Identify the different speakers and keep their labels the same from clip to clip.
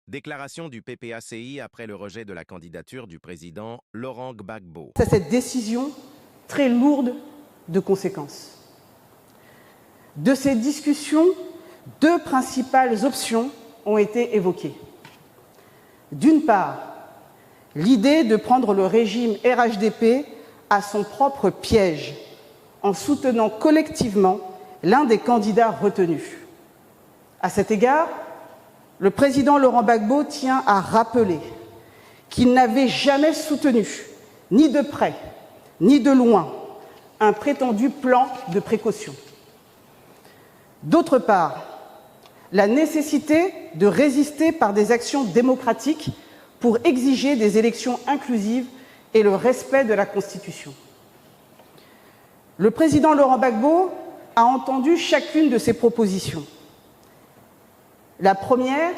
Speaker 1: Déclaration du PPACI après le rejet de la candidature du président Laurent Gbagbo.
Speaker 2: C'est cette décision très lourde de conséquences. De ces discussions, deux principales options ont été évoquées. D'une part, l'idée de prendre le régime RHDP à son propre piège, en soutenant collectivement l'un des candidats retenus. À cet égard, le président Laurent Gbagbo tient à rappeler qu'il n'avait jamais soutenu, ni de près, ni de loin, un prétendu plan de précaution. D'autre part, la nécessité de résister par des actions démocratiques pour exiger des élections inclusives et le respect de la Constitution. Le président Laurent Gbagbo a entendu chacune de ces propositions. La première,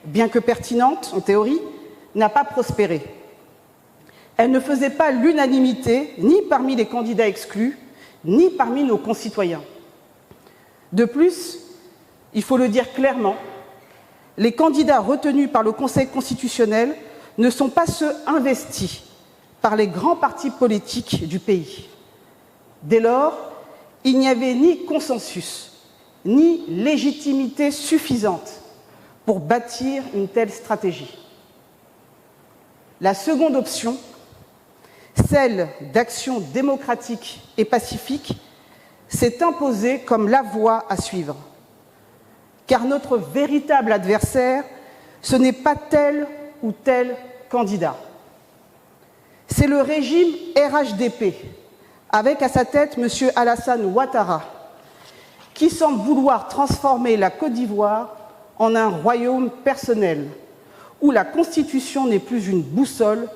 Speaker 2: bien que pertinente en théorie, n'a pas prospéré. Elle ne faisait pas l'unanimité ni parmi les candidats exclus, ni parmi nos concitoyens. De plus, il faut le dire clairement, les candidats retenus par le Conseil constitutionnel ne sont pas ceux investis par les grands partis politiques du pays. Dès lors, il n'y avait ni consensus, ni légitimité suffisante pour bâtir une telle stratégie. La seconde option, celle d'action démocratique et pacifique, s'est imposée comme la voie à suivre. Car notre véritable adversaire, ce n'est pas tel ou tel candidat. C'est le régime RHDP, avec à sa tête M. Alassane Ouattara, qui semble vouloir transformer la Côte d'Ivoire en un royaume personnel, où la Constitution n'est plus une boussole,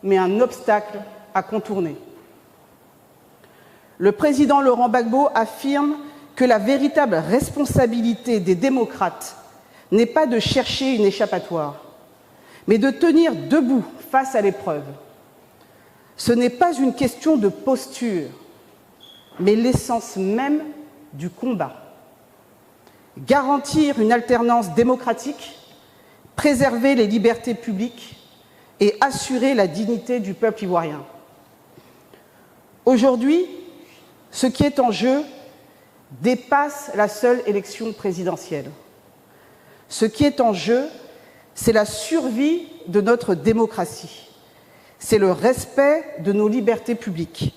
Speaker 2: mais un obstacle à contourner. Le président Laurent Gbagbo affirme que la véritable responsabilité des démocrates n'est pas de chercher une échappatoire, mais de tenir debout face à l'épreuve. Ce n'est pas une question de posture, mais l'essence même du combat. Garantir une alternance démocratique, préserver les libertés publiques et assurer la dignité du peuple ivoirien. Aujourd'hui, ce qui est en jeu dépasse la seule élection présidentielle. Ce qui est en jeu, c'est la survie de notre démocratie. C'est le respect de nos libertés publiques.